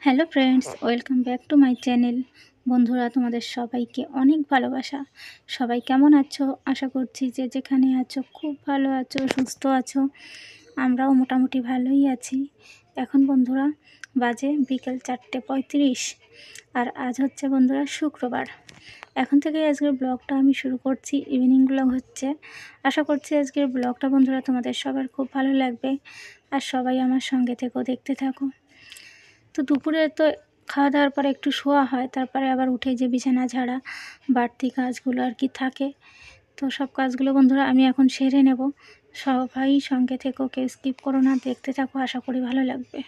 Hello friends, welcome back to my channel. বন্ধুরা, তোমাদের সবাইকে অনেক ভালোবাসা। সবাই কেমন আছো? আশা করছি যে যেখানে আছো খুব ভালো আছো, সুস্থ আছো। আমরাও মোটামুটি ভালোই আছি। এখন বন্ধুরা বাজে বিকেল 4:35 আর আজ হচ্ছে বন্ধুরা শুক্রবার। এখন থেকে আজকের ব্লগটা আমি শুরু করছি, ইভিনিং ব্লগ হচ্ছে। আশা করছি আজকের ব্লগটা বন্ধুরা তোমাদের সবার খুব ভালো লাগবে আর সবাই আমার সঙ্গে থেকেও দেখতে থাকো। তো দুপুরে তো খাওয়া দাওয়ার পরে একটু শোয়া হয়, তারপরে আবার উঠে যে বিছানা ঝাড়া বাড়তি কাজগুলো আর কি থাকে। তো সব কাজগুলো বন্ধুরা আমি এখন সেরে নেব। সবাই সঙ্গে থেকেও, কেউ স্কিপ করো না, দেখতে থাকো, আশা করি ভালো লাগবে।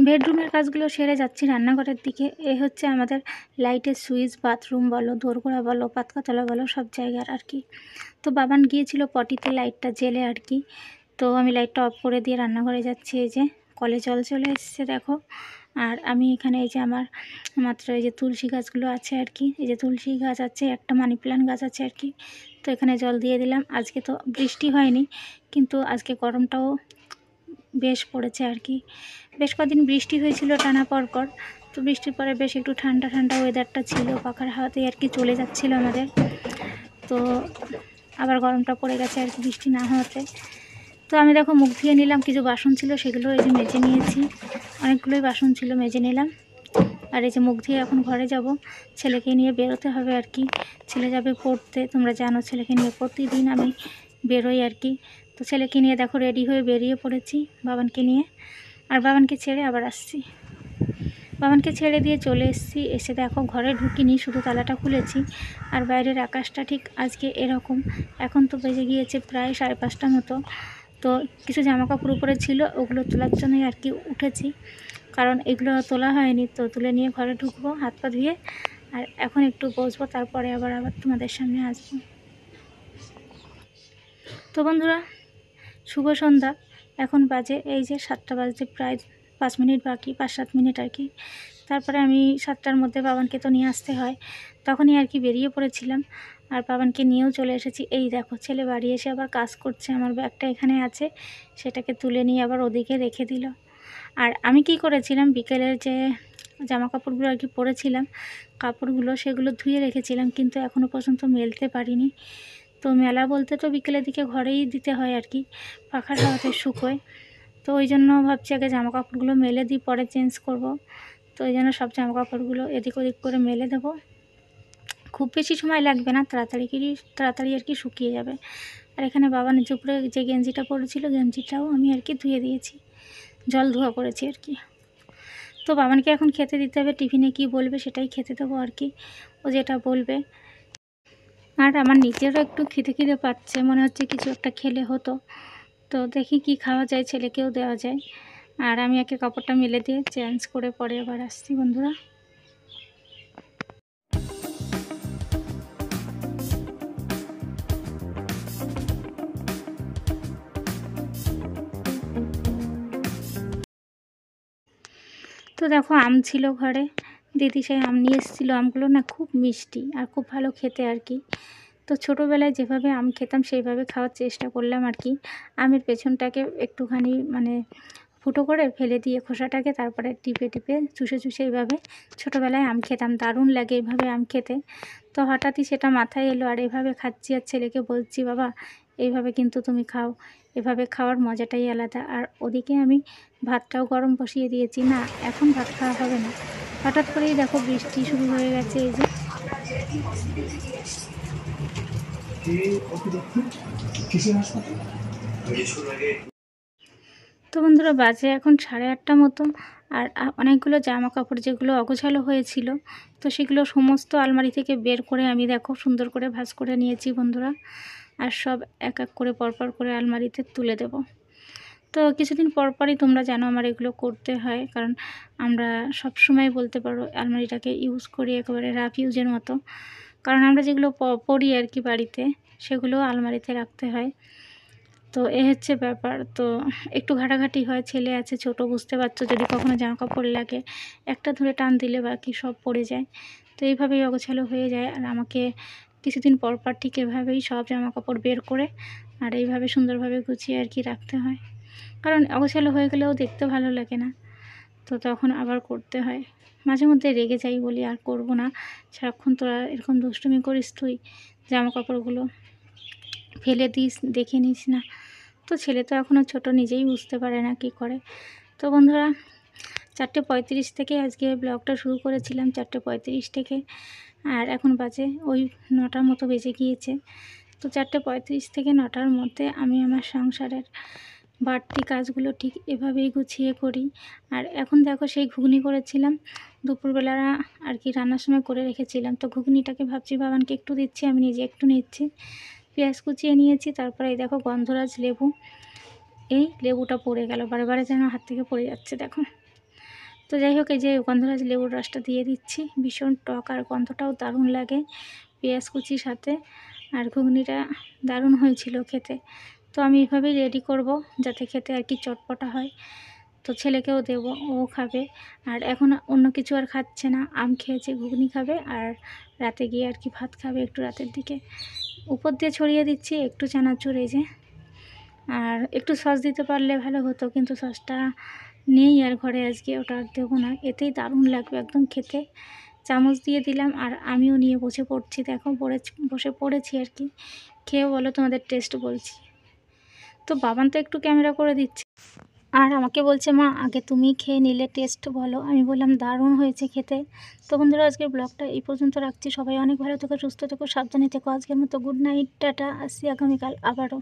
বেডরুমের কাজগুলো সেরে যাচ্ছি রান্নাঘরের দিকে। এ হচ্ছে আমাদের লাইটের সুইচ, বাথরুম বলো, দোরগোড়া বলো, পাতকাতলা বলো, সব জায়গার আর কি। তো বাবান গিয়েছিল পটিতে লাইটটা জেলে আর কি। তো আমি লাইটটা অফ করে দিয়ে রান্নাঘরে যাচ্ছি। এই যে কলে জল চলে এসেছে দেখো। আর আমি এখানে এই যে আমার মাত্র এই যে তুলসী গাছগুলো আছে আর কি। এই যে তুলসী গাছ আছে, একটা মানি প্ল্যান্ট গাছ আছে আর কি। তো এখানে জল দিয়ে দিলাম। আজকে তো বৃষ্টি হয়নি, কিন্তু আজকে গরমটাও বেশ পড়েছে আর কি। বেশ কদিন বৃষ্টি হয়েছিল টানা পরপর। তো বৃষ্টির পরে বেশ একটু ঠান্ডা ঠান্ডা ওয়েদারটা ছিল, পাখার হাওয়াতেই আর কি চলে যাচ্ছিল আমাদের। তো আবার গরমটা পড়ে গেছে আর কি বৃষ্টি না হওয়াতে। তো আমি দেখো মুখ ধুয়ে নিলাম, কিছু বাসন ছিল সেগুলো এই যে মেজে নিয়েছি। অনেকগুলোই বাসন ছিল, মেজে নিলাম। আর এই যে মুখ ধুয়ে এখন ঘরে যাব, ছেলেকে নিয়ে বেরোতে হবে আর কি। ছেলে যাবে পড়তে, তোমরা জানো ছেলেকে নিয়ে প্রতিদিন আমি বেরোই আর কি। তো ছেলেকে নিয়ে দেখো রেডি হয়ে বেরিয়ে পড়েছি বাবানকে নিয়ে। আর বাবানকে ছেড়ে আবার আসছি, বাবানকে ছেড়ে দিয়ে চলে এসেছি। এসে দেখো ঘরে ঢুকিনি, শুধু তালাটা খুলেছি। আর বাইরের আকাশটা ঠিক আজকে এরকম। এখন তো বেজে গিয়েছে প্রায় 5:30 মতো। তো কিছু জামাকাপড় উপরে ছিল, ওগুলো তোলার জন্যই আর কি উঠেছি, কারণ এগুলো তোলা হয়নি। তো তুলে নিয়ে ঘরে ঢুকবো হাত পা ধুয়ে, আর এখন একটু বসবো, তারপরে আবার তোমাদের সামনে আসবো। তো বন্ধুরা শুভ সন্ধ্যা। এখন বাজে এই যে 7টা বাজতে প্রায় 5 মিনিট বাকি, 5-7 মিনিট আর কি। তারপরে আমি 7টার মধ্যে বাবানকে তো নিয়ে আসতে হয়, তখনই আর কি বেরিয়ে পড়েছিলাম। আর বাবানকে নিয়েও চলে এসেছি। এই দেখো ছেলে বাড়ি এসে আবার কাজ করছে। আমার ব্যাগটা এখানে আছে, সেটাকে তুলে নিয়ে আবার ওদিকে রেখে দিল। আর আমি কি করেছিলাম, বিকেলের যে জামা কাপড়গুলো আর কি পরেছিলাম, কাপড়গুলো সেগুলো ধুয়ে রেখেছিলাম, কিন্তু এখনও পর্যন্ত মেলতে পারিনি। তো মেলা বলতে তো বিকেলের দিকে ঘরেই দিতে হয় আর কি, পাখার হাওয়াতে শুকোয়। তো ওই জন্য ভাবছি আগে জামা কাপড়গুলো মেলে দিই, পরে চেঞ্জ করব। তো ওই জন্য সব জামা কাপড়গুলো এদিক ওদিক করে মেলে দেবো। খুব বেশি সময় লাগবে না, তাড়াতাড়ি আর কি শুকিয়ে যাবে। আর এখানে বাবা নিচে উপরে যে গেঞ্জিটা পরেছিল, গেঞ্জিটাও আমি আর কি ধুয়ে দিয়েছি, জল ধোয়া করেছি আর কি। তো বাবানকে এখন খেতে দিতে হবে, টিফিনে কি বলবে সেটাই খেতে দেবো আর কি, ও যেটা বলবে। আর আমার নিজেরও একটু খিদে খিদে পাচ্ছে, মনে হচ্ছে কিছু একটা খেলে হতো। তো দেখি কি খাওয়া যায়, ছেলেকেও দেওয়া যায়। আর আমি একে কাপড়টা মেলে দিয়ে চেঞ্জ করে পরে আবার আসছি বন্ধুরা। তো দেখো আম ছিল ঘরে, দিদি সেই আম নিয়ে এসেছিলো। আমগুলো না খুব মিষ্টি আর খুব ভালো খেতে আর কি। তো ছোটোবেলায় যেভাবে আম খেতাম সেইভাবে খাওয়ার চেষ্টা করলাম আর কি। আমের পেছনটাকে একটুখানি মানে ফুটো করে ফেলে দিয়ে খোসাটাকে, তারপরে টিপে টিপে চুষে চুষে এইভাবে ছোটোবেলায় আম খেতাম, দারুণ লাগে এইভাবে আম খেতে। তো হঠাৎই সেটা মাথায় এলো, আর এভাবে খাচ্ছি। আর ছেলেকে বলছি, বাবা এইভাবে কিন্তু তুমি খাও, এভাবে খাওয়ার মজাটাই আলাদা। আর ওদিকে আমি ভাতটাও গরম বসিয়ে দিয়েছি। না, এখন ভাত খাওয়া হবে না, হঠাৎ করেই দেখো বৃষ্টি শুরু হয়ে গেছে। এই যে তো বন্ধুরা বাজে এখন 8:30 মতো। আর অনেকগুলো জামা কাপড় যেগুলো অগোছালো হয়েছিল, তো সেগুলো সমস্ত আলমারি থেকে বের করে আমি দেখো সুন্দর করে ভাঁজ করে নিয়েছি বন্ধুরা। আর সব এক এক করে পরপর করে আলমারিতে তুলে দেব। তো কিছুদিন পরপরই তোমরা জানো আমার এগুলো করতে হয়, কারণ আমরা সব সময় বলতে পারো আলমারিটাকে ইউজ করি একেবারে রাফ ইউজের মতো। কারণ আমরা যেগুলো পরি আর কি বাড়িতে, সেগুলো আলমারিতে রাখতে হয়। তো এ হচ্ছে ব্যাপার। তো একটু ঘাটাঘাটি হয়, ছেলে আছে ছোট, বুঝতে পারছো, যদি কখনো জামা কাপড় লাগে একটা ধরে টান দিলে বাকি সব পড়ে যায়। তো এইভাবেই অগোছালো হয়ে যায়। আর আমাকে কিছুদিন পর পর ঠিক এভাবেই সব জামা কাপড় বের করে আর এইভাবে সুন্দরভাবে গুছিয়ে আর কি রাখতে হয়, কারণ অগোছালো হয়ে গেলেও দেখতে ভালো লাগে না। তো তখন আবার করতে হয়। মাঝে মধ্যে রেগে যাই, বলি আর করব না, সারাক্ষণ তোরা এরকম দুষ্টুমি করিস, তুই জামা কাপড়গুলো ফেলে দিস, দেখে নিস না। তো ছেলে তো এখনও ছোট, নিজেই বুঝতে পারে না কি করে। তো বন্ধুরা 4:35 থেকে আজকে ব্লগটা শুরু করেছিলাম, 4:35 থেকে, আর এখন বাজে ওই 9টার মতো বেজে গিয়েছে। তো 4:35 থেকে 9টার মধ্যে আমি আমার সংসারের বাড়তি কাজগুলো ঠিক এভাবেই গুছিয়ে করি। আর এখন দেখো সেই ঘুগনি করেছিলাম দুপুরবেলা আর কি, রান্নার সময় করে রেখেছিলাম। তো ঘুগনিটাকে ভাবছি বাবানকে একটু দিচ্ছি, আমি নিজে একটু নিচ্ছি। পেঁয়াজ কুচিয়ে নিয়েছি, তারপরে এই দেখো গন্ধরাজ লেবু, এই লেবুটা পড়ে গেল, বারে বারে যেন হাত থেকে পড়ে যাচ্ছে দেখো। তো যাই হোক, এই যে গন্ধরাজ লেবুর রসটা দিয়ে দিচ্ছি, ভীষণ টক আর গন্ধটাও দারুণ লাগে পেঁয়াজ কুচির সাথে। আর ঘুগনিটা দারুণ হয়েছিল খেতে। তো আমি এভাবেই রেডি করব যাতে খেতে আর কি চটপটা হয়। তো ছেলেকেও দেব, ও খাবে। আর এখন অন্য কিছু আর খাচ্ছে না, আম খেয়েছে, ঘুগনি খাবে, আর রাতে গিয়ে আর কি ভাত খাবে একটু রাতের দিকে। উপর দিয়ে ছড়িয়ে দিচ্ছি একটু চানাচুর, এই যে। আর একটু সস দিতে পারলে ভালো হতো, কিন্তু সসটা নেই আর ঘরে আজকে, ওটা আর দেবো না। এতেই দারুণ লাগবে একদম খেতে। চামচ দিয়ে দিলাম, আর আমিও নিয়ে বসে পড়ছি দেখো, বসে পড়েছি আর কি। খেয়ে বলো তোমাদের টেস্ট বলছি। তো বাবান তো একটু ক্যামেরা করে দিচ্ছে, আর আমাকে বলছে মা আগে তুমি খেয়ে নিলে টেস্ট বলো। আমি বললাম দারুণ হয়েছে খেতে। তো বন্ধুরা আজকের ব্লগটা এই পর্যন্ত রাখছি। সবাই অনেক ভালো থেকো, সুস্থ থেকো, সাবধানে থেকো। আজকের মতো গুড নাইট, টাটা, আসছি আগামীকাল আবারও।